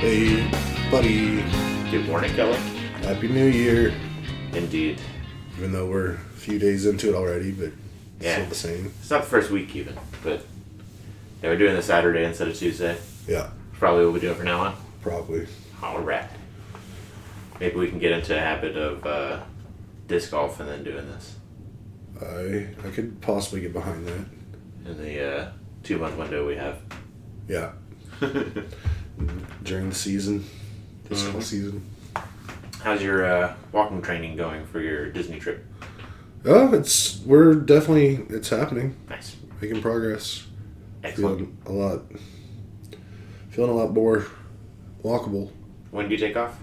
Hey, buddy. Good morning, Kelly. Happy New Year. Indeed. Even though we're a few days into it already, but Yeah. still the same. It's not the first week even, but we're doing this Saturday instead of Tuesday. Yeah, Probably what we're doing from now on. probably. Alright. Maybe we can get into a habit of disc golf and then doing this I could possibly get behind that. in the 2-month window we have. Yeah. During the season. This whole season. How's your walking training going for your Disney trip? Oh, it's happening. Nice. Making progress. Excellent. Feeling a lot more walkable. When do you take off?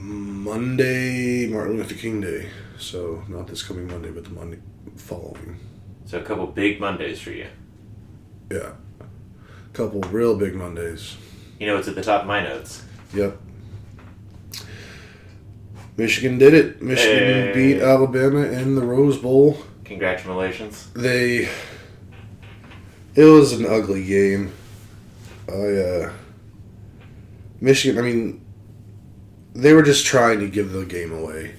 Monday, Martin Luther King Day. So not this coming Monday, but the Monday following. So a couple big Mondays for you. Yeah. Couple real big Mondays. You know what's at the top of my notes? Yep. Michigan did it. Michigan beat Alabama in the Rose Bowl. Congratulations. It was an ugly game. Michigan, they were just trying to give the game away.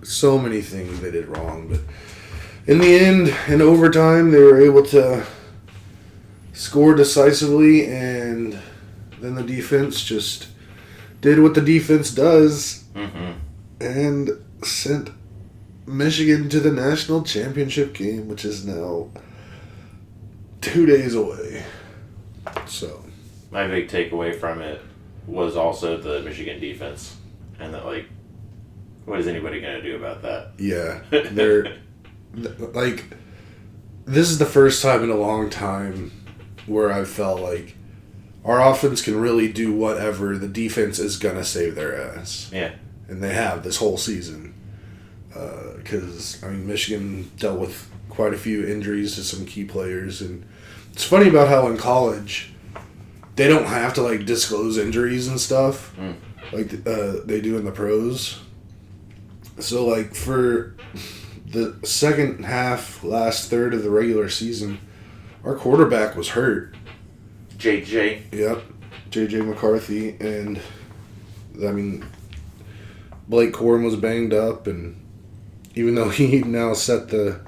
So many things they did wrong, but in the end, in overtime, they were able to score decisively, and then the defense just did what the defense does and sent Michigan to the national championship game, which is now 2 days away. So My big takeaway from it was also the Michigan defense. And that, what is anybody going to do about that? yeah, they're this is the first time in a long time where I felt like our offense can really do whatever. The defense is going to save their ass. Yeah. And they have this whole season. Because, Michigan dealt with quite a few injuries to some key players. And it's funny about how in college, they don't have to, disclose injuries and stuff like they do in the pros. So, for the second half, last third of the regular season, our quarterback was hurt. JJ. Yep. J.J. McCarthy. And, Blake Corum was banged up, and even though he now set the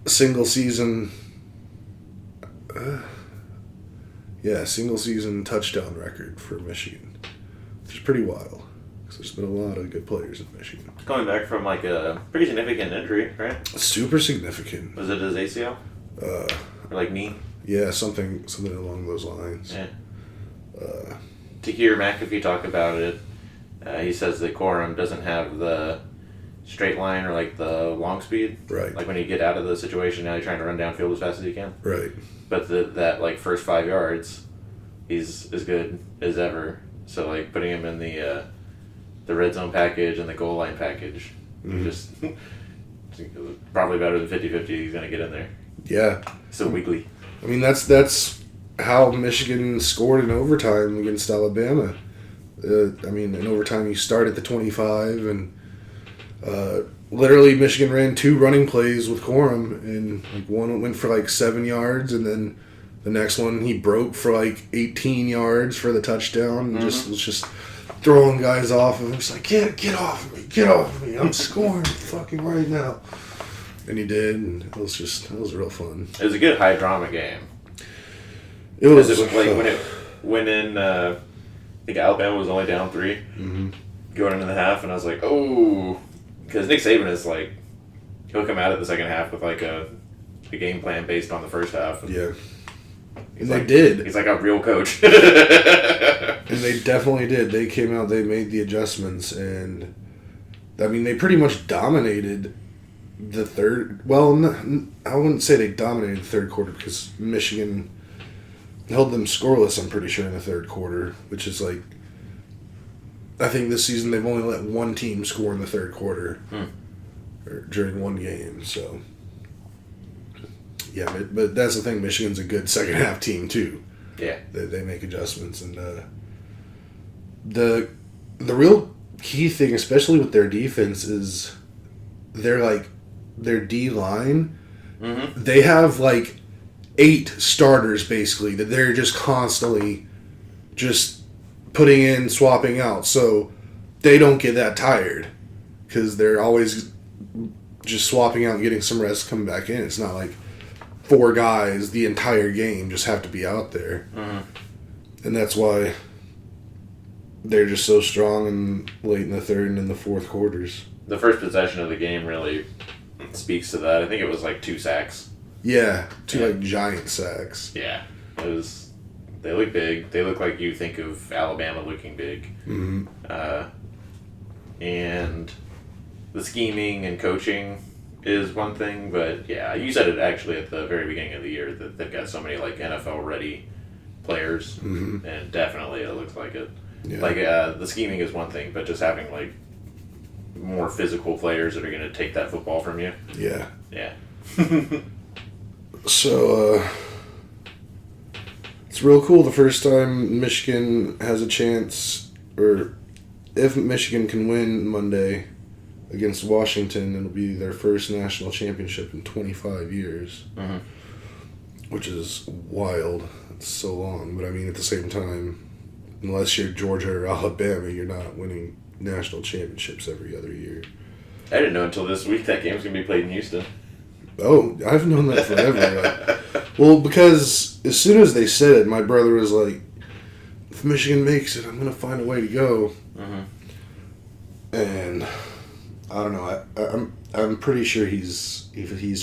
single season touchdown record for Michigan, which is pretty wild, because there's been a lot of good players in Michigan. Coming back from a pretty significant injury, right? Super significant. Was it his ACL? Or knee? Yeah, something along those lines. Yeah. To hear McAfee talk about it, he says that Corum doesn't have the straight line or the long speed. Right. When you get out of the situation, now you're trying to run downfield as fast as you can. Right. But that first 5 yards, he's as good as ever. So putting him in the red zone package and the goal line package, just probably better than 50-50. He's gonna get in there. Yeah. So weakly. That's how Michigan scored in overtime against Alabama. In overtime you start at the 25, and literally Michigan ran 2 running plays with Corum, and one went for 7 yards, and then the next one he broke for 18 yards for the touchdown, and was just throwing guys off of him. He's like, get off of me, I'm scoring fucking right now. And he did, and it was real fun. It was a good high drama game. It was when it went in. I think Alabama was only down 3 going into the half, and I was like, oh, because Nick Saban is he'll come out of the second half with a game plan based on the first half. And yeah, and they did. He's a real coach. And they definitely did. They came out, they made the adjustments, and they pretty much dominated the third. Well, I wouldn't say they dominated the third quarter, because Michigan held them scoreless, I'm pretty sure, in the third quarter, which is I think this season they've only let one team score in the third quarter or during one game. So yeah, but that's the thing. Michigan's a good second half team too. Yeah, they make adjustments, and the real key thing, especially with their defense, is their D line. They have 8 starters basically that they're just constantly just putting in, swapping out, so they don't get that tired because they're always just swapping out and getting some rest, coming back in. It's not like 4 guys the entire game just have to be out there. And that's why they're just so strong and late in the third and in the fourth quarters. The first possession of the game really speaks to that. I think it was like 2 sacks. Yeah, 2 like giant sacks. Yeah, it was. They look big. They look like you think of Alabama looking big. Mm-hmm. And the scheming and coaching is one thing, but yeah, you said it actually at the very beginning of the year that they've got so many like NFL ready players, and definitely it looks like it. Yeah. Like the scheming is one thing, but just having like more physical players that are going to take that football from you. Yeah. Yeah. So, it's real cool the first time Michigan has a chance, or if Michigan can win Monday against Washington, it'll be their first national championship in 25 years, which is wild. It's so long, but I mean, at the same time, unless you're Georgia or Alabama, you're not winning national championships every other year. I didn't know until this week that game's going to be played in Houston. Oh, I've known that forever. Well, because as soon as they said it, my brother was like, if Michigan makes it, I'm going to find a way to go. And I don't know. I'm pretty sure he's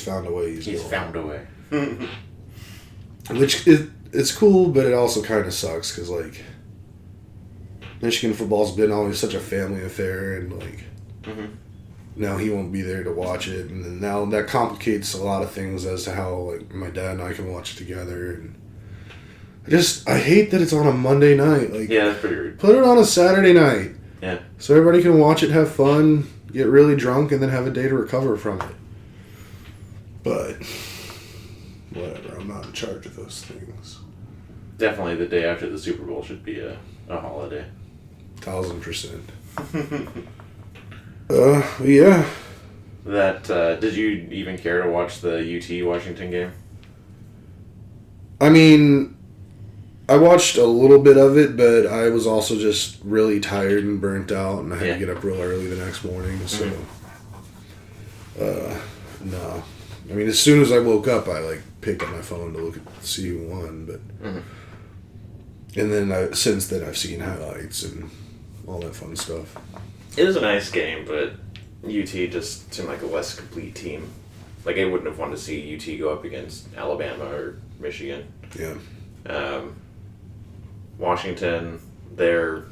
found a way. He's found a way. Which it's cool, but it also kind of sucks because like Michigan football's been always such a family affair, and like now he won't be there to watch it, and then now that complicates a lot of things as to how like my dad and I can watch it together. And I hate that it's on a Monday night. Like, yeah, that's pretty rude. Put it on a Saturday night. Yeah. So everybody can watch it, have fun, get really drunk, and then have a day to recover from it. But whatever, I'm not in charge of those things. Definitely the day after the Super Bowl should be a holiday. 1000%. Yeah. That, did you even care to watch the UT Washington game? I mean, I watched a little bit of it, but I was also just really tired and burnt out, and I had to get up real early the next morning, so... no. I mean, as soon as I woke up, I, like, picked up my phone to look at, see who won, but... And then, since then, I've seen highlights and all that fun stuff. It was a nice game, but UT just seemed like a less complete team. Like, I wouldn't have wanted to see UT go up against Alabama or Michigan. Yeah. Washington, their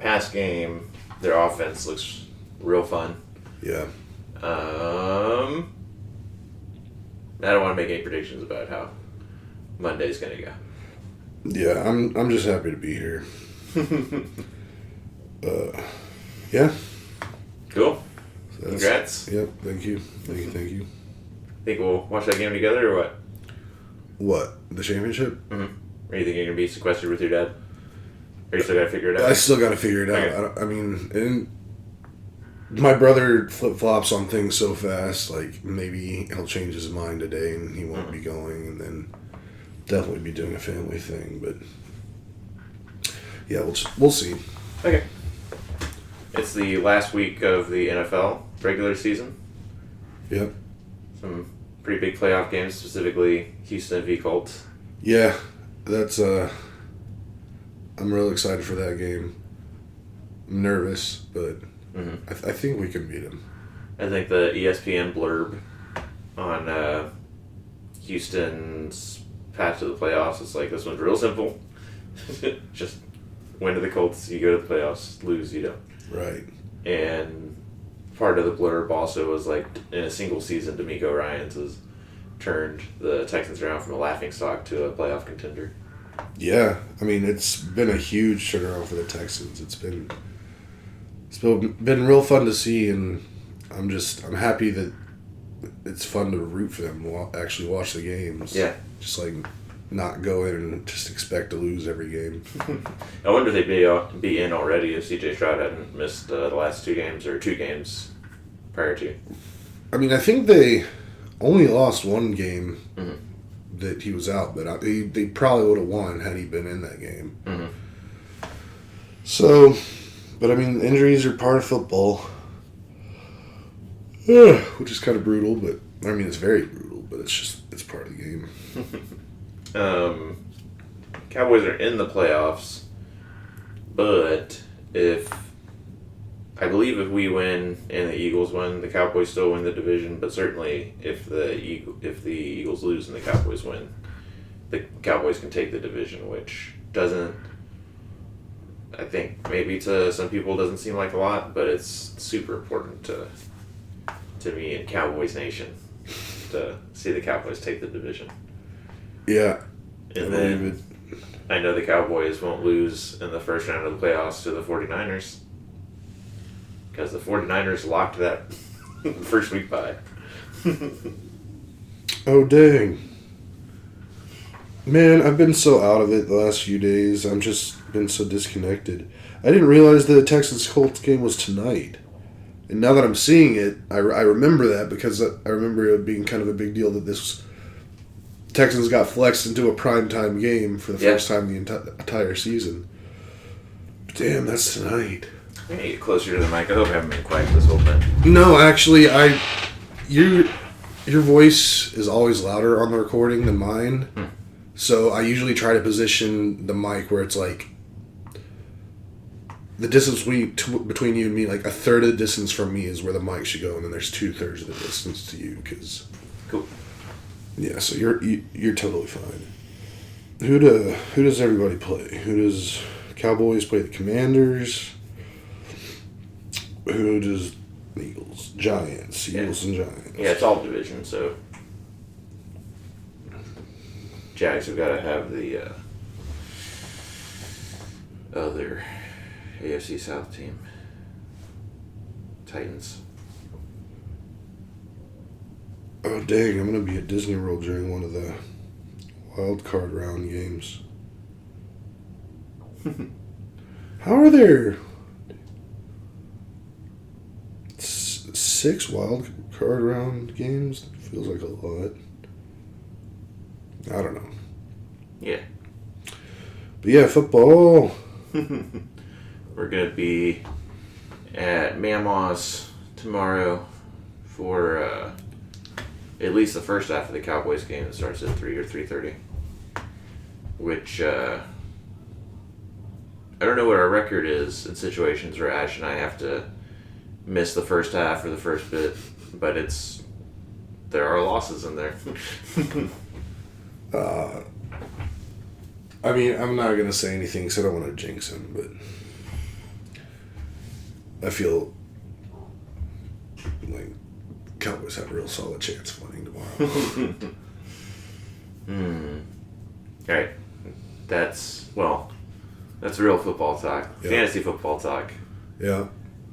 pass game, their offense looks real fun. Yeah. I don't want to make any predictions about how Monday's going to go. Yeah, I'm just happy to be here. Yeah. Cool. Congrats. Yep, thank you. Think we'll watch that game together or what? What? The championship? Or you think you're going to be sequestered with your dad? Or you still got to figure it out? I still got to figure it out. Okay. I mean, and my brother flip-flops on things so fast, like maybe he'll change his mind today and he won't be going, and then definitely be doing a family thing, but yeah, we'll see. Okay. It's the last week of the NFL regular season. Yep. Some pretty big playoff games, specifically Houston v. Colts. Yeah, that's I'm real excited for that game. I'm nervous, but I think we can beat him. I think the ESPN blurb on Houston's path to the playoffs is like, this one's real simple. Just win to the Colts, you go to the playoffs, lose, you don't. Right. And part of the blurb also was like, in a single season, D'Amico Ryans has turned the Texans around from a laughingstock to a playoff contender. Yeah, I mean, it's been a huge turnaround for the Texans. It's been real fun to see, and I'm happy that it's fun to root for them, actually watch the games. Yeah. Just like not go in and just expect to lose every game. I wonder if they'd be in already if C.J. Stroud hadn't missed the last 2 games, or 2 games prior to. I mean, I think they only lost 1 game that he was out, but they probably would have won had he been in that game. Mm-hmm. So, but I mean, injuries are part of football, which is kind of brutal. But I mean, it's very brutal. But it's part of the game. Cowboys are in the playoffs, but I believe if we win and the Eagles win, the Cowboys still win the division. But certainly, if the Eagles lose and the Cowboys win, the Cowboys can take the division, which doesn't. I think maybe to some people doesn't seem like a lot, but it's super important to me in Cowboys Nation to see the Cowboys take the division. Yeah, and then I know the Cowboys won't lose in the first round of the playoffs to the 49ers. Because the 49ers locked that first week bye. Oh, dang. Man, I've been so out of it the last few days. I've just been so disconnected. I didn't realize the Texans-Colts game was tonight. And now that I'm seeing it, I remember that because I remember it being kind of a big deal that this Texans got flexed into a primetime game for the first time the entire season. But damn, that's tonight. I'm going to get closer to the mic. I hope I haven't been quiet this whole time. No, actually, your voice is always louder on the recording than mine. So I usually try to position the mic where it's like the distance between you and me, like a third of the distance from me is where the mic should go, and then there's 2/3 of the distance to you. Cool. Yeah, so you're totally fine. Who does everybody play? Who does Cowboys play? The Commanders. Who does the Eagles? Giants. Eagles and Giants. Yeah, it's all division, so Jags have got to have the other AFC South team. Titans. Oh, dang, I'm going to be at Disney World during one of the wild card round games. How are there 6 wild card round games? That feels like a lot. I don't know. Yeah. But yeah, football. We're going to be at Mammoth tomorrow for at least the first half of the Cowboys game that starts at 3 or 3:30. Which, I don't know what our record is in situations where Ash and I have to miss the first half or the first bit, but there are losses in there. I mean, I'm not going to say anything because I don't want to jinx him, but I feel like Cowboys have a real solid chance of winning tomorrow. Alright. That's real football talk. Yeah. Fantasy football talk. Yeah.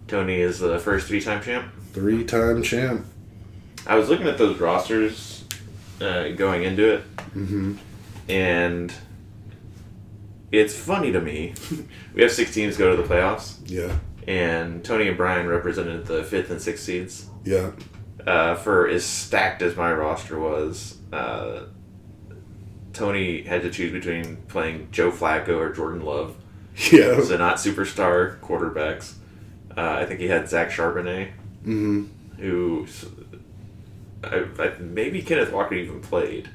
Tony is the first 3-time champ. 3-time champ. I was looking at those rosters going into it, and it's funny to me. We have 6 teams go to the playoffs. Yeah. And Tony and Brian represented the 5th and 6th seeds. Yeah. For as stacked as my roster was, Tony had to choose between playing Joe Flacco or Jordan Love. Yeah. So not superstar quarterbacks. I think he had Zach Charbonnet, who maybe Kenneth Walker even played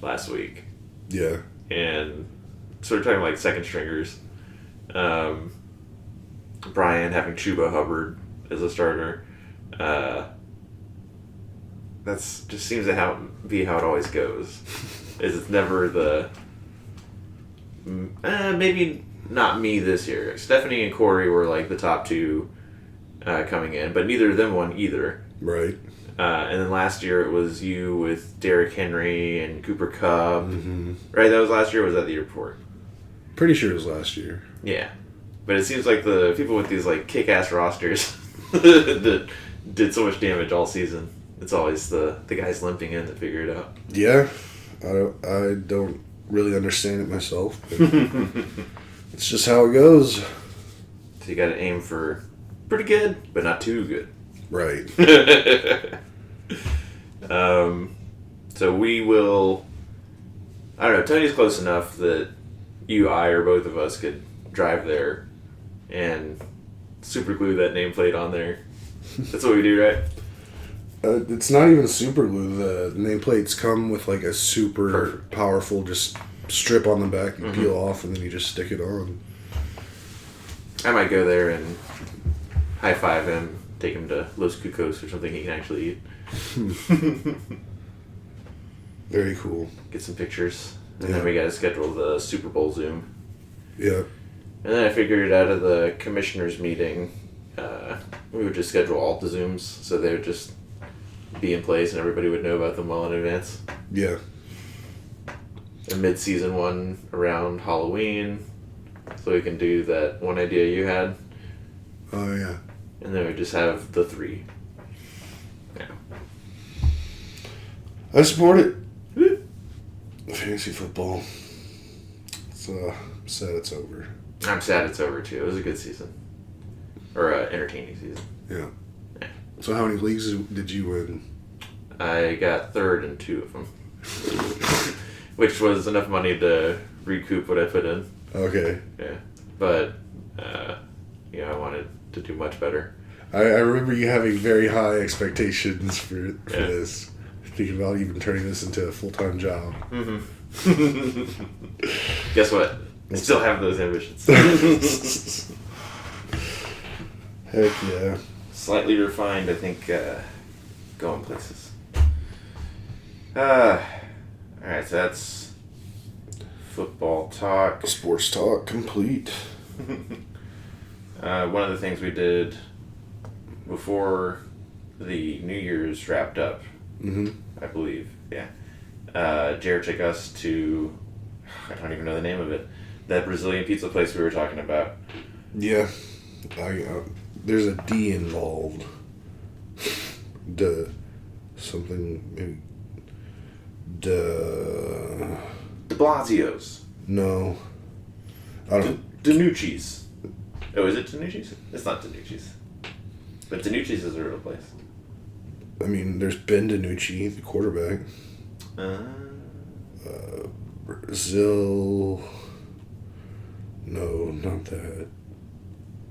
last week. Yeah. And so we're talking like second stringers. Brian having Chuba Hubbard as a starter. That's just seems to be how it always goes. Is it's never the maybe not me this year. Stephanie and Corey were like the top 2 coming in, but neither of them won either. Right. And then last year it was you with Derrick Henry and Cooper Kupp. Right, that was last year, or was that the year before? Pretty sure it was last year. Yeah. But it seems like the people with these like kick-ass rosters that did so much damage all season. It's always the guys limping in that figure it out. Yeah. I don't really understand it myself. But it's just how it goes. So you got to aim for pretty good, but not too good. Right. So we will I don't know. Tony's close enough that I, or both of us could drive there and super glue that nameplate on there. That's what we do, right? It's not even super glue. The nameplates come with like a super powerful just strip on the back you peel off, and then you just stick it on. I might go there and high five him, take him to Los Cucos or something he can actually eat. Very cool. Get some pictures. And then we got to schedule the Super Bowl Zoom. Yeah. And then I figured out of the commissioners meeting, we would just schedule all the Zooms so they would just be in place and everybody would know about them well in advance. Yeah. A mid-season one around Halloween, so we can do that one idea you had. Oh, yeah. And then we just have the 3. Yeah. I support it. Fantasy football. It's sad it's over. I'm sad it's over too. It was a good season. Or entertaining season. Yeah. So how many leagues did you win? I got 3rd in 2 of them. Which was enough money to recoup what I put in. Okay. Yeah. But, I wanted to do much better. I remember you having very high expectations for this. Thinking about even turning this into a full-time job. Mm-hmm. Guess what? I still have those ambitions. Heck yeah. Slightly refined, I think, going places. Alright, so that's football talk. Sports talk complete. One of the things we did before the New Year's wrapped up, I believe, Jared took us to, I don't even know the name of it, that Brazilian pizza place we were talking about. Yeah. There's a D involved. Maybe. De Blasio's. No. I don't. Danucci's. Oh, is it Danucci's? It's not Danucci's. But Danucci's is a real place. I mean, there's Ben DiNucci, the quarterback. Brazil. No, not that.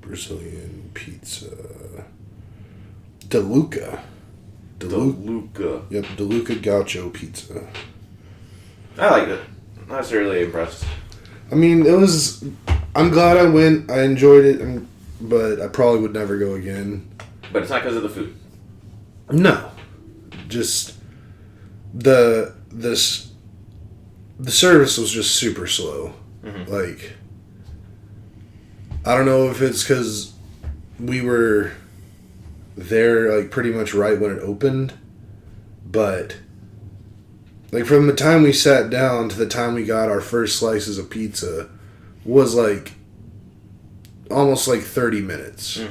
Brazilian pizza. DeLuca. DeLuca. Yep, DeLuca Gaucho pizza. I liked it. I was really impressed. I mean, I'm glad I went. I enjoyed it, but I probably would never go again. But it's not because of the food. No. Just the service was just super slow. Mm-hmm. Like, I don't know if it's because we were there like pretty much right when it opened, but like from the time we sat down to the time we got our first slices of pizza was like almost like 30 minutes,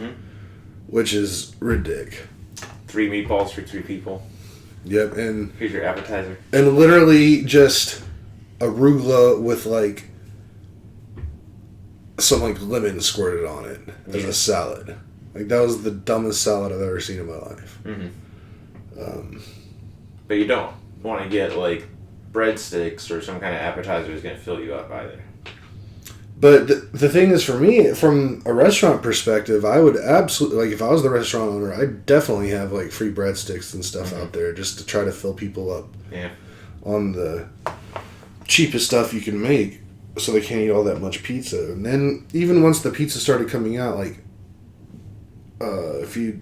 which is ridiculous. 3 meatballs for 3 people. Yep, and Here's your appetizer. And literally just arugula with like some like lemon squirted on it as a salad. Like that was the dumbest salad I've ever seen in my life. But you don't want to get like breadsticks or some kind of appetizer that's going to fill you up either. But the thing is, for me, from a restaurant perspective, I would absolutely, like, if I was the restaurant owner, I'd definitely have, like, free breadsticks and stuff out there just to try to fill people up on the cheapest stuff you can make so they can't eat all that much pizza. And then, even once the pizza started coming out, like, if you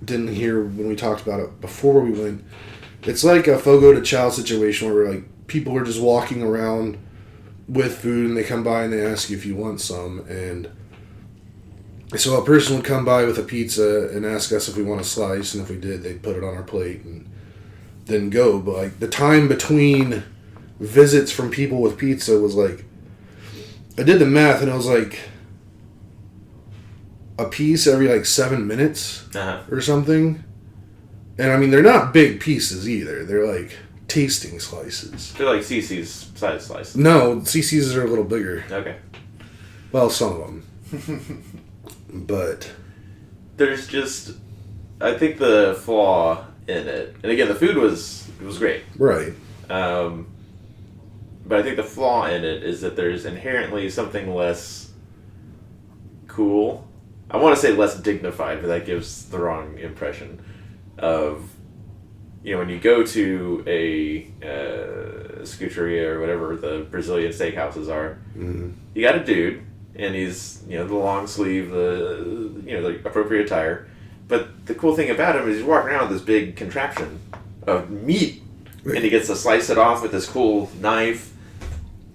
didn't hear when we talked about it before we went, it's like a Fogo de Chao situation where, like, people are just walking around with food and they come by and they ask you if you want some, and so a person would come by with a pizza and ask us if we want a slice, and if we did, they'd put it on our plate and then go. But like the time between visits from people with pizza was like, I did the math and it was like a piece every like 7 minutes or something. And I mean, they're not big pieces either, they're like tasting slices. They're like CC's size slices. No, CC's are a little bigger. Okay. Well, some of them. But there's just, I think the flaw in it, and again, the food was great. Right. But I think the flaw in it is that there's inherently something less cool. I want to say less dignified, but that gives the wrong impression of, when you go to a scuteria or whatever the Brazilian steakhouses are, you got a dude, and he's, the long sleeve, the appropriate attire. But the cool thing about him is he's walking around with this big contraption of meat, and he gets to slice it off with this cool knife,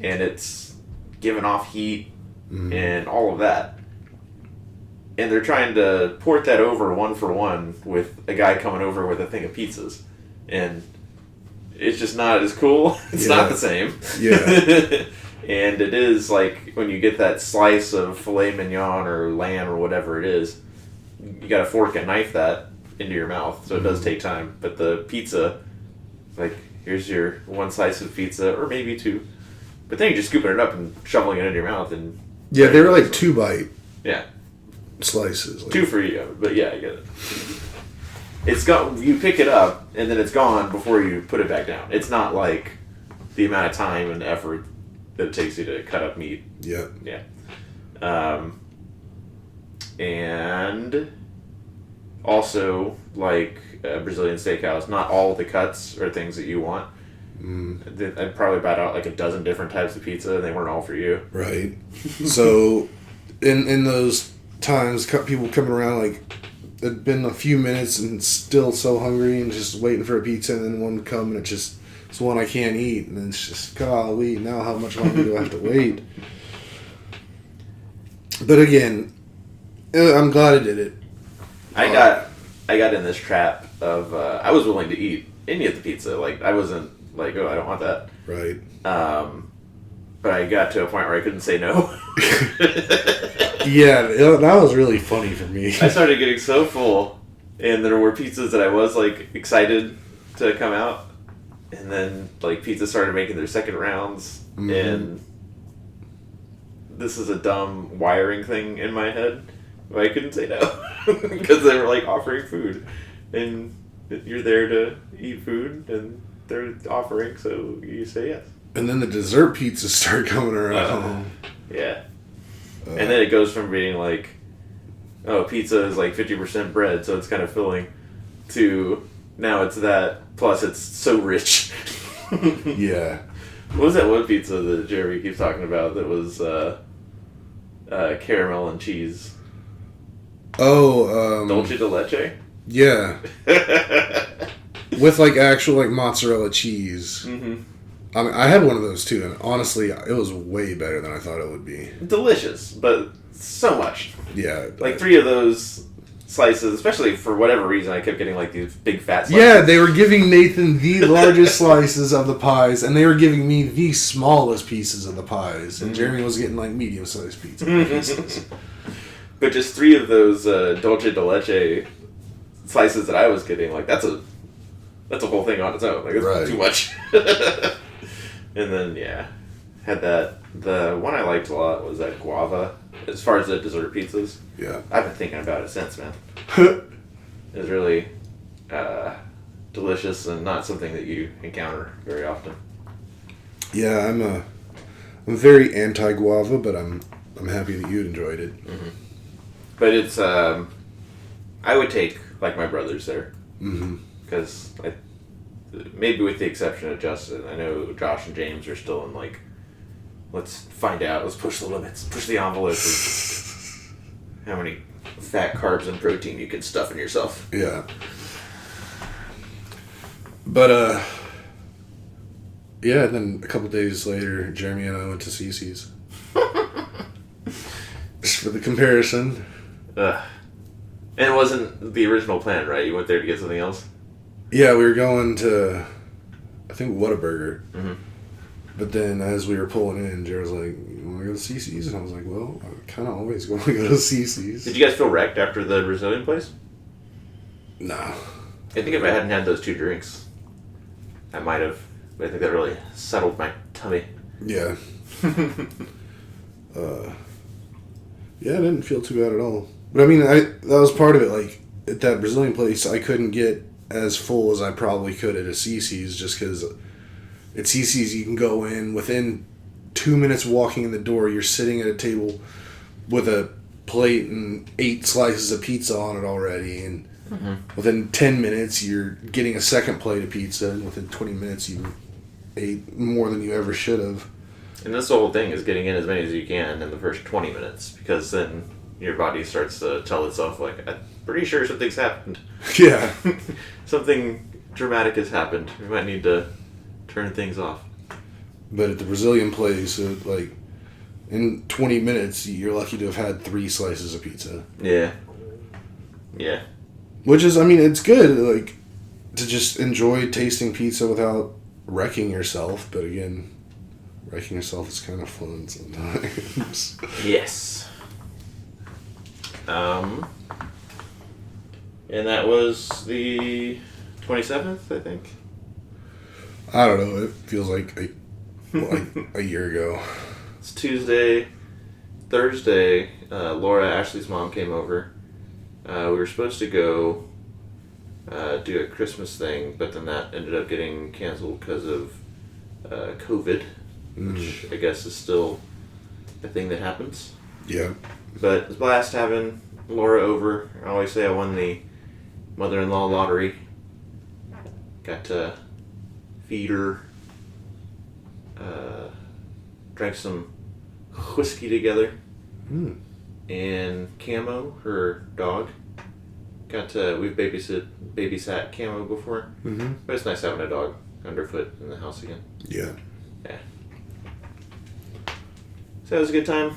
and it's giving off heat and all of that. And they're trying to port that over one for one with a guy coming over with a thing of pizzas. And it's just not as cool. It's not the same. Yeah. And it is like when you get that slice of filet mignon or lamb or whatever it is, you got to fork and knife that into your mouth. So it does take time. But the pizza, like, here's your one slice of pizza, or maybe two. But then you're just scooping it up and shoveling it into your mouth. And yeah, they were like 2-bite yeah. slices. Like, 2 for you, but yeah, I get it. It's got, you pick it up and then it's gone before you put it back down. It's not like the amount of time and effort that it takes you to cut up meat. Yeah. Yeah. And also, like a Brazilian steakhouse, not all the cuts are things that you want. I'd probably bat out like a dozen different types of pizza, and they weren't all for you. Right. So, in those times, people coming around, like, it'd been a few minutes and still so hungry and just waiting for a pizza, and then one would come and it's one I can't eat, and then it's just, golly, now how much longer do I have to wait? But again, I'm glad I did it. I got in this trap of I was willing to eat any of the pizza. Like, I wasn't like, oh, I don't want that. Right. But I got to a point where I couldn't say no. Yeah, that was really funny for me. I started getting so full, and there were pizzas that I was like excited to come out, and then like pizza started making their second rounds, and this is a dumb wiring thing in my head, but I couldn't say no because they were like offering food, and you're there to eat food, and they're offering, so you say yes. And then the dessert pizzas start coming around. Yeah. And then it goes from being like, oh, pizza is like 50% bread, so it's kind of filling, to now it's that, plus it's so rich. Yeah. What was that one pizza that Jeremy keeps talking about that was caramel and cheese? Oh, Dolce de leche? Yeah. With like actual like mozzarella cheese. Mm-hmm. I mean, I had one of those too, and honestly, it was way better than I thought it would be. Delicious, but so much. Yeah. Like 3 of those slices, especially for whatever reason, I kept getting like these big fat slices. Yeah, they were giving Nathan the largest slices of the pies, and they were giving me the smallest pieces of the pies, and Jeremy was getting like medium-sized pizza pieces. But just 3 of those Dolce de leche slices that I was getting, like that's a whole thing on its own. Like, it's too much. And then, yeah, had that. The one I liked a lot was that guava, as far as the dessert pizzas. Yeah. I've been thinking about it since, man. It was really delicious and not something that you encounter very often. Yeah, I'm very anti-guava, but I'm happy that you enjoyed it. Mm-hmm. But it's, I would take, like, my brothers there. Because maybe with the exception of Justin, I know Josh and James are still in like, let's find out, let's push the limits, push the envelope of how many fat, carbs, and protein you can stuff in yourself. Yeah. But, yeah, then a couple days later, Jeremy and I went to Cece's. Just for the comparison. And it wasn't the original plan, right? You went there to get something else? Yeah, we were going to, I think, Whataburger. Mm-hmm. But then as we were pulling in, Jared was like, you want to go to Cece's? And I was like, well, I kind of always want to go to Cece's. Did you guys feel wrecked after the Brazilian place? No. I think if I hadn't had those 2 drinks, I might have. But I think that really settled my tummy. Yeah. Yeah, I didn't feel too bad at all. But I mean, that was part of it. Like, at that Brazilian place, I couldn't get as full as I probably could at a Cece's just because At CC's, you can go in within 2 minutes walking in the door. You're sitting at a table with a plate and 8 slices of pizza on it already, and within 10 minutes, you're getting a second plate of pizza, and within 20 minutes, you ate more than you ever should have. And this whole thing is getting in as many as you can in the first 20 minutes, because then your body starts to tell itself, like, I'm pretty sure something's happened. Yeah. Something dramatic has happened. We might need to turn things off. But at the Brazilian place, like, in 20 minutes, you're lucky to have had 3 slices of pizza. Yeah. Yeah. Which is, I mean, it's good, like, to just enjoy tasting pizza without wrecking yourself. But again, wrecking yourself is kind of fun sometimes. Yes. And that was the 27th, I think. I don't know. It feels like a year ago. It's Tuesday. Thursday, Laura, Ashley's mom, came over. We were supposed to go do a Christmas thing, but then that ended up getting canceled because of COVID, which I guess is still a thing that happens. Yeah. But it's a blast having Laura over. I always say I won the mother-in-law lottery. Got to feed her, drank some whiskey together, and Camo, her dog, we've babysat Camo before, but it's nice having a dog underfoot in the house again. Yeah. Yeah. So that was a good time.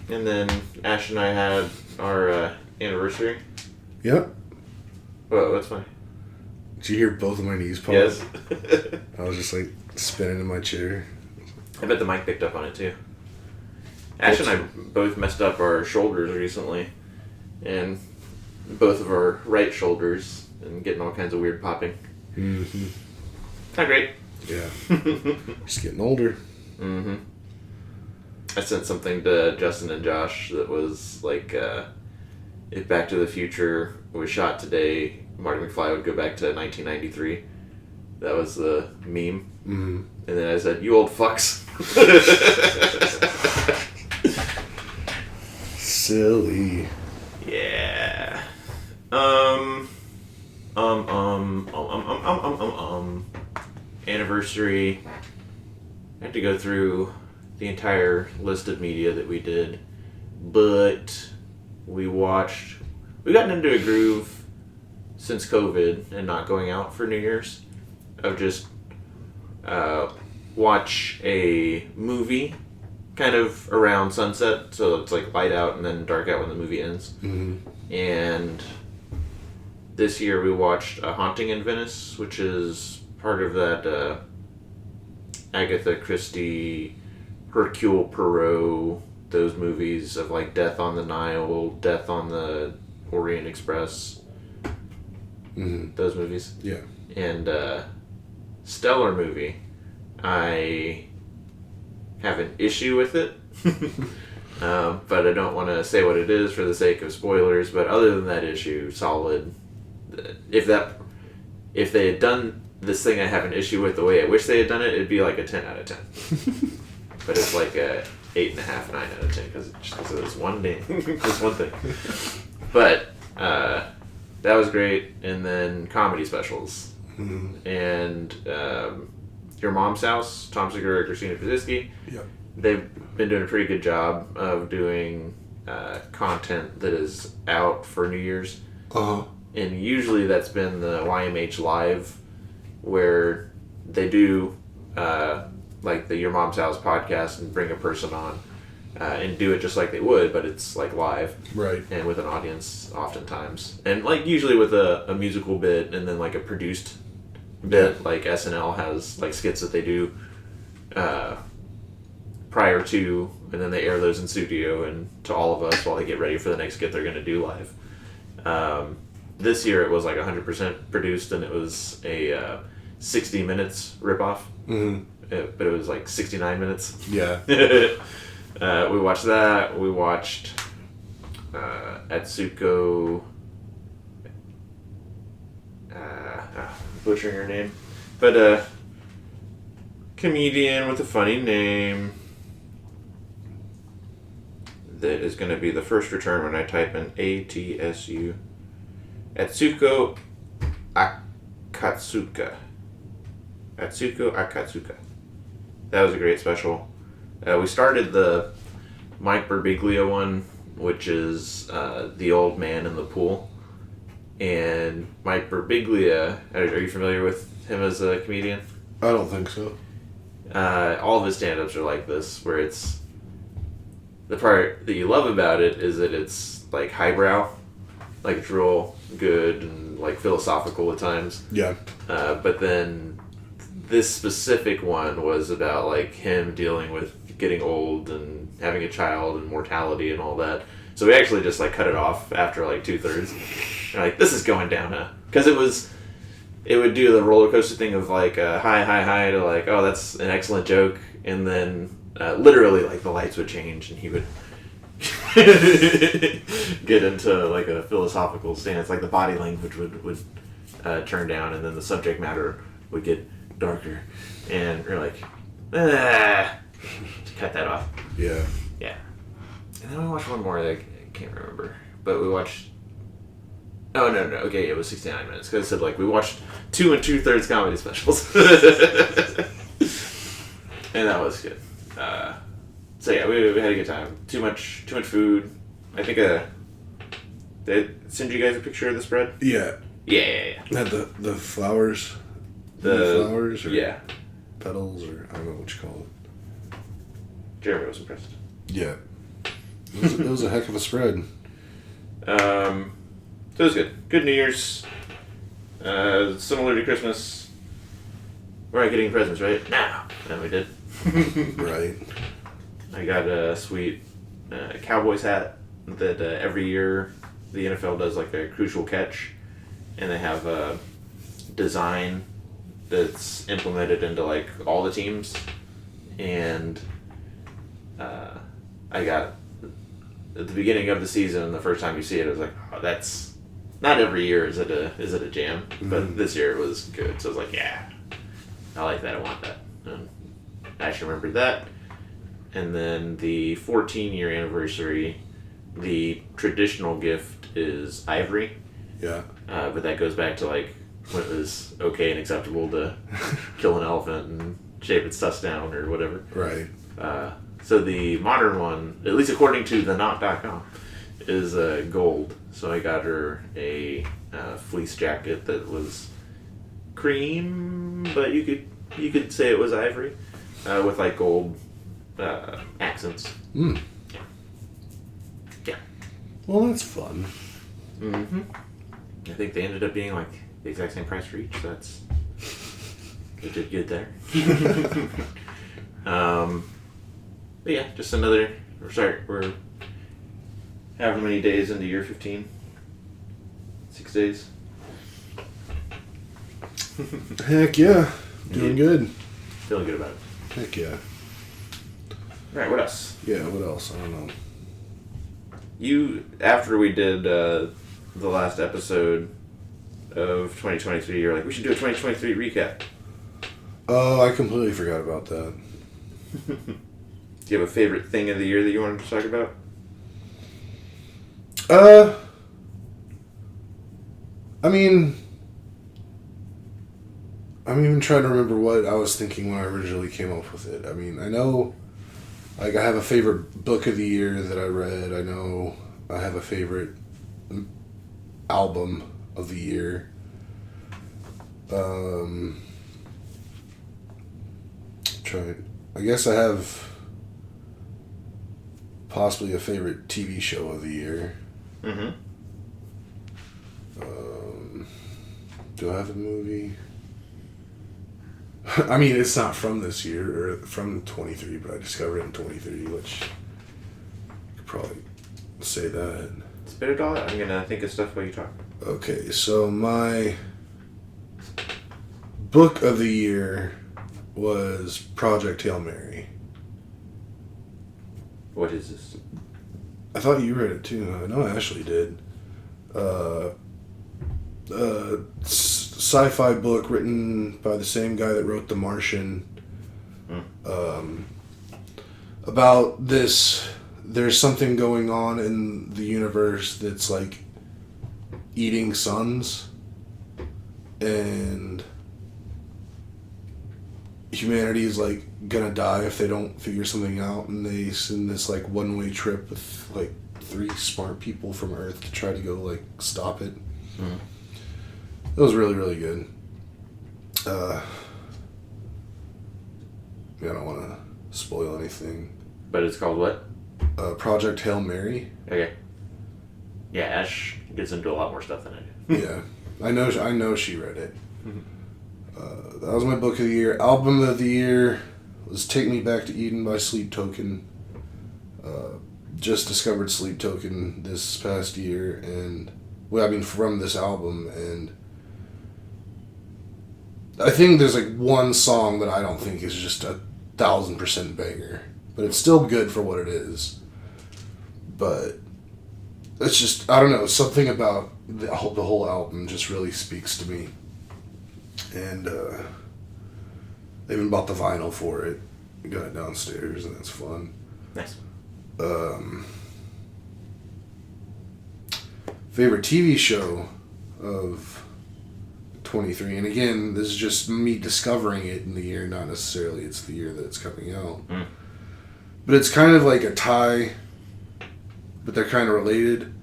And then Ash and I had our anniversary. Yep. Whoa, that's funny. Did you hear both of my knees pop? Yes. I was just like spinning in my chair. I bet the mic picked up on it too. Ash and I both messed up our shoulders recently, and both of our right shoulders, and getting all kinds of weird popping. Mm-hmm. Not great. Yeah. Just getting older. Mm-hmm. I sent something to Justin and Josh that was like, if Back to the Future was shot today, Marty McFly would go back to 1993. That was the meme. Mm-hmm. And then I said, "You old fucks." Silly. Yeah. Anniversary. I had to go through the entire list of media that we did, but we've gotten into a groove since COVID and not going out for New Year's of just watch a movie kind of around sunset, so it's like light out and then dark out when the movie ends. Mm-hmm. And this year we watched A Haunting in Venice, which is part of that Agatha Christie, Hercule Poirot, those movies of like Death on the Nile, Death on the Orient Express, those movies. Yeah. And stellar movie. I have an issue with it, but I don't want to say what it is for the sake of spoilers. But other than that issue, solid. If they had done this thing I have an issue with the way I wish they had done it, it'd be like a 10 out of 10. But it's like a 8.5, 9 out of 10 because of this one thing. This one thing. But that was great. And then comedy specials. Mm-hmm. And Your Mom's House, Tom Segura, Christina Pazisky. Yep. They've been doing a pretty good job of doing content that is out for New Year's. Uh-huh. And usually that's been the YMH Live, where they do like the Your Mom's House podcast and bring a person on and do it just like they would, but it's like live. Right. And with an audience oftentimes. And like usually with a musical bit and then like a produced bit, like SNL has like skits that they do prior to, and then they air those in studio and to all of us while they get ready for the next skit they're going to do live. This year it was like 100% produced, and it was a 60 minutes ripoff. Mm-hmm. But it was like 69 minutes. Yeah. We watched that. We watched Atsuko. Butchering her name. But comedian with a funny name that is going to be the first return when I type in ATSU. Atsuko Akatsuka. Atsuko Akatsuka. That was a great special. We started the Mike Birbiglia one, which is the old man in the pool. And Mike Birbiglia, are you familiar with him as a comedian? I don't think so. All of his stand-ups are like this, where it's... The part that you love about it is that it's, like, highbrow. Like, it's real good and, like, philosophical at times. Yeah. But then this specific one was about, like, him dealing with getting old and having a child and mortality and all that. So we actually just, like, cut it off after, like, 2/3. And, like, this is going down, huh? Because it would do the roller coaster thing of, like, hi, to, like, oh, that's an excellent joke. And then literally, like, the lights would change and he would get into, like, a philosophical stance. Like, the body language would turn down and then the subject matter would get darker. And you're like, cut that off. Yeah. Yeah. And then we watched one more that I can't remember. But we watched... Oh, no. Okay, it was 69 minutes. Because I said, like, we watched 2 2/3 comedy specials. And that was good. So, yeah, we had a good time. Too much food. I think did I send you guys a picture of the spread? Yeah. Yeah. Had the flowers. The flowers? Or yeah. Petals, or I don't know what you call it. Jeremy was impressed. Yeah. It was a heck of a spread. So it was good. Good New Year's. Similar to Christmas. We're not getting presents, right? No. And we did. Right. I got a sweet Cowboys hat that every year the NFL does like a crucial catch, and they have a design that's implemented into like all the teams, and I got at the beginning of the season, the first time you see it, I was like, oh, that's not every year is it a jam, but this year it was good, so I was like, yeah, I like that, I want that, and I actually remembered that. And then the 14-year anniversary, the traditional gift is ivory. Yeah. But that goes back to like when it was okay and acceptable to kill an elephant and shape its tusk down or whatever. Right. So the modern one, at least according to the knot.com, is gold. So I got her a fleece jacket that was cream, but you could say it was ivory, with like gold accents. Mm. Yeah. Well, that's fun. Mm-hmm. I think they ended up being like the exact same price for each, so they did good there. But yeah, just we're however many days into year 15. 6 days. Heck yeah. Doing good. Feeling good about it. Heck yeah. Alright, what else? Yeah, what else? I don't know. After we did the last episode of 2023, you're like, we should do a 2023 recap. Oh, I completely forgot about that. Do you have a favorite thing of the year that you wanted to talk about? I mean, I'm even trying to remember what I was thinking when I originally came up with it. I mean, I know, like, I have a favorite book of the year that I read. I know I have a favorite album of the year. I guess I have possibly a favorite TV show of the year. Mm-hmm. Do I have a movie? I mean, it's not from this year, or from 23, but I discovered it in 23, which I could probably say that. Spit it all out. I'm going to think of stuff while you talk. Okay, so my book of the year was Project Hail Mary. What is this? I thought you read it too. I know Ashley did. Sci-fi book written by the same guy that wrote The Martian. About this, there's something going on in the universe that's like eating suns, and humanity is like gonna die if they don't figure something out, and they send this like one-way trip with like 3 smart people from Earth to try to go like stop it. It was really, really good. I don't want to spoil anything. But it's called what? Project Hail Mary. Okay. Yeah, Ash gets into a lot more stuff than I do. Yeah, I know she read it. That was my book of the year. Album of the year was "Take Me Back to Eden" by Sleep Token. Just discovered Sleep Token this past year, and from this album, and I think there's like one song that I don't think is just 1,000% banger, but it's still good for what it is. But it's just, I don't know, something about the whole album just really speaks to me. And I even bought the vinyl for it. Got it downstairs, and that's fun. Nice. Favorite TV show of 23, and again, this is just me discovering it in the year, not necessarily it's the year that it's coming out. But it's kind of like a tie, but they're kind of related,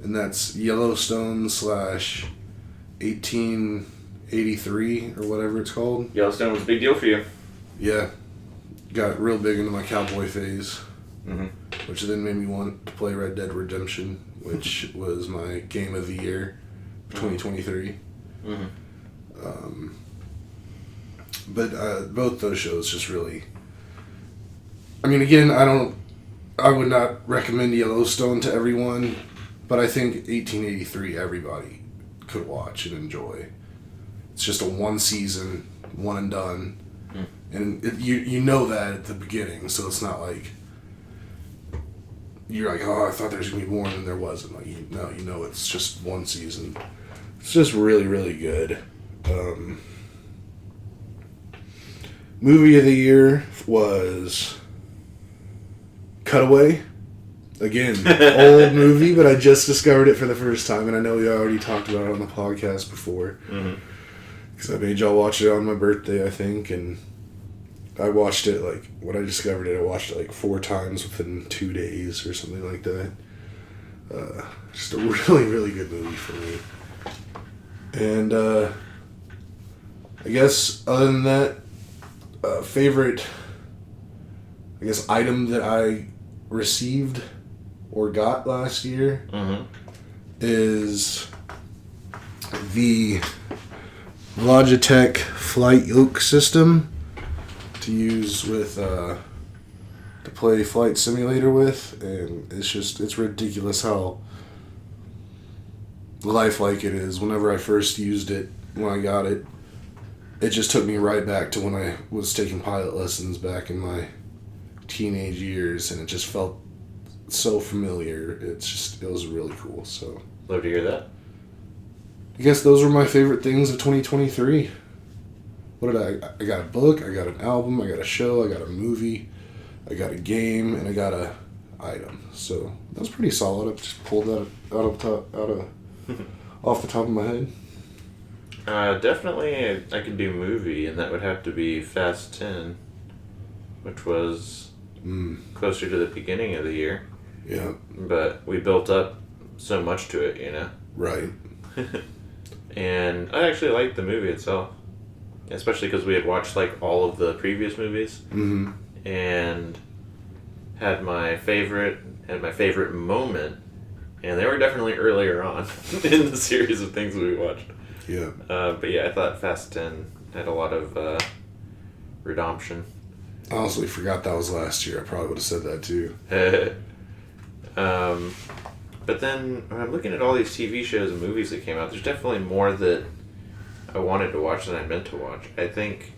and that's Yellowstone / 1883 or whatever it's called. Yellowstone was a big deal for you. Yeah, got real big into my cowboy phase, which then made me want to play Red Dead Redemption, which was my game of the year, 2023. But both those shows just really, I mean, again, I would not recommend Yellowstone to everyone, but I think 1883 everybody could watch and enjoy. It's just a one season, one and done, and you know that at the beginning, so it's not like you're like, oh, I thought there was gonna be more, and there wasn't. Like, you know, it's just one season. It's just really, really good. Movie of the year was Cutaway. Again, old movie, but I just discovered it for the first time, and I know we already talked about it on the podcast before. Because I made y'all watch it on my birthday, I think, and I watched it, like, when I discovered it, I watched it, like, 4 times within 2 days or something like that. Just a really, really good movie for me. And, I guess, other than that, favorite, I guess, item that I received or got last year is the Logitech Flight Yoke system to use with, to play Flight Simulator with, and it's ridiculous how lifelike it is. Whenever I first used it, when I got it, it just took me right back to when I was taking pilot lessons back in my teenage years, and it just felt so familiar. It was really cool. So Love to hear that. I guess those were my favorite things of 2023. What did I got a book, I got an album, I got a show, I got a movie, I got a game, and I got a item. So that was pretty solid. I just pulled that off the top of my head. Definitely I could do movie, and that would have to be Fast 10, which was closer to the beginning of the year. Yeah. But we built up so much to it, you know? Right. And I actually liked the movie itself. Especially because we had watched, like, all of the previous movies. And had my favorite moment. And they were definitely earlier on in the series of things we watched. Yeah. But yeah, I thought Fast 10 had a lot of redemption. I honestly forgot that was last year. I probably would have said that too. But then when I'm looking at all these TV shows and movies that came out, there's definitely more that I wanted to watch than I meant to watch. I think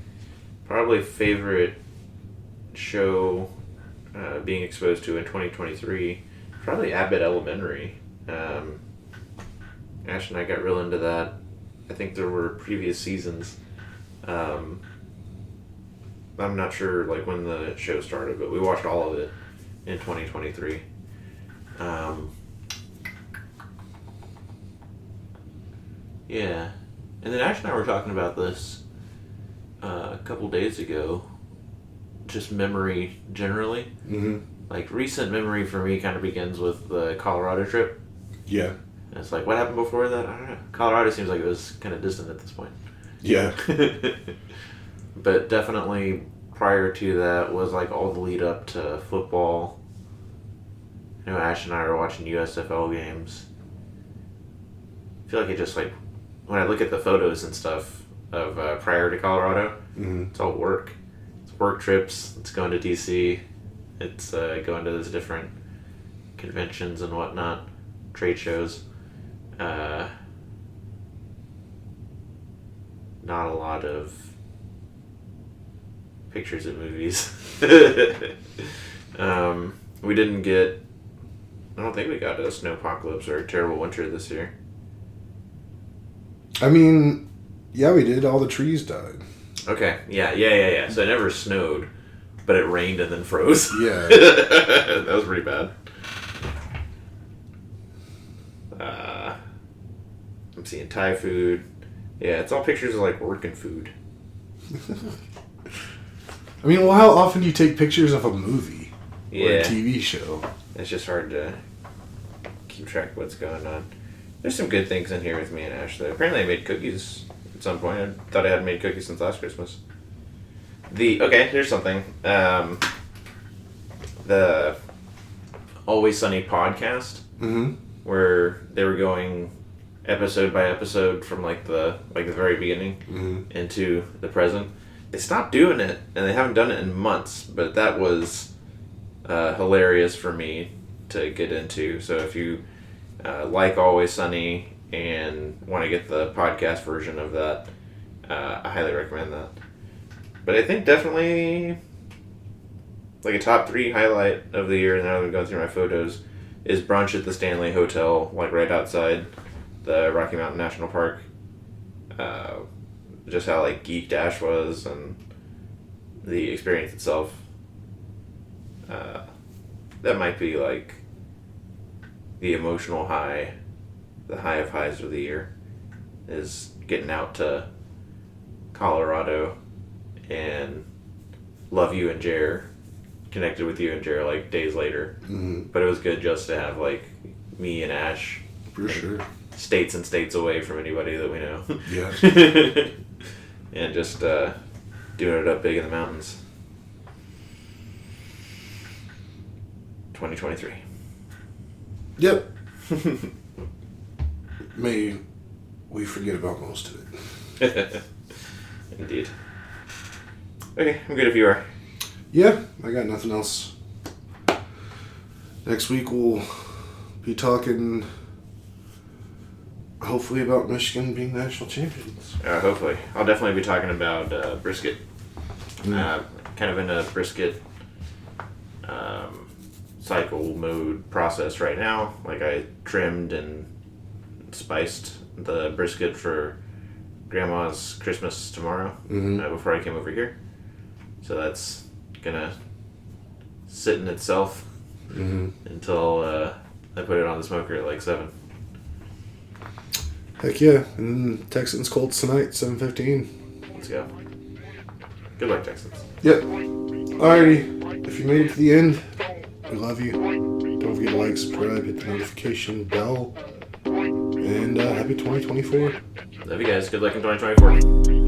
probably favorite show being exposed to in 2023, probably Abbott Elementary. Ash and I got real into that. I think there were previous seasons. I'm not sure like when the show started, but we watched all of it in 2023. Yeah. And then Ash and I were talking about this a couple days ago. Just memory generally. Mm-hmm. Like recent memory for me kind of begins with the Colorado trip. Yeah. And it's like, what happened before that? I don't know. Colorado seems like it was kind of distant at this point. Yeah. But definitely prior to that was like all the lead up to football. You know, Ash and I were watching USFL games. I feel like it just like, when I look at the photos and stuff of prior to Colorado, it's all work. It's work trips. It's going to DC. It's going to those different conventions and whatnot, trade shows. Not a lot of pictures of movies. We didn't get. I don't think we got a snowpocalypse or a terrible winter this year. I mean, yeah, we did. All the trees died. Okay. Yeah. So it never snowed, but it rained and then froze. Yeah. That was pretty bad. I'm seeing Thai food. Yeah, it's all pictures of like working food. I mean, well, how often do you take pictures of a movie or a Yeah. TV show? It's just hard to keep track of what's going on. There's some good things in here with me and Ash, though. Apparently I made cookies at some point. I thought I hadn't made cookies since last Christmas. Okay, here's something. The Always Sunny podcast, where they were going episode by episode from like the very beginning into the present. They stopped doing it, and they haven't done it in months, but that was hilarious for me to get into. So if you like Always Sunny and want to get the podcast version of that, I highly recommend that. But I think definitely like a top 3 highlight of the year, now that I'm going through my photos, is brunch at the Stanley Hotel, like right outside the Rocky Mountain National Park. Just how like geeked Ash was and the experience itself. That might be like the emotional high, the high of highs of the year, is getting out to Colorado and love you and Jer, connected with you and Jer like days later. But it was good just to have like me and Ash, For sure. states and states away from anybody that we know. Yeah. And just doing it up big in the mountains. 2023. Yep. May we forget about most of it. Indeed. Okay, I'm good if you are. Yeah, I got nothing else. Next week we'll be talking hopefully about Michigan being national champions. Hopefully. I'll definitely be talking about brisket. Kind of in a brisket cycle mode process right now. Like I trimmed and spiced the brisket for Grandma's Christmas tomorrow before I came over here. So that's gonna sit in itself until I put it on the smoker at like 7. Heck yeah. And then Texans Colts tonight, 7:15. Let's go. Good luck, Texans. Yep. Alrighty. If you made it to the end, we love you. Don't forget to like, subscribe, hit the notification bell. And happy 2024. Love you guys. Good luck in 2024.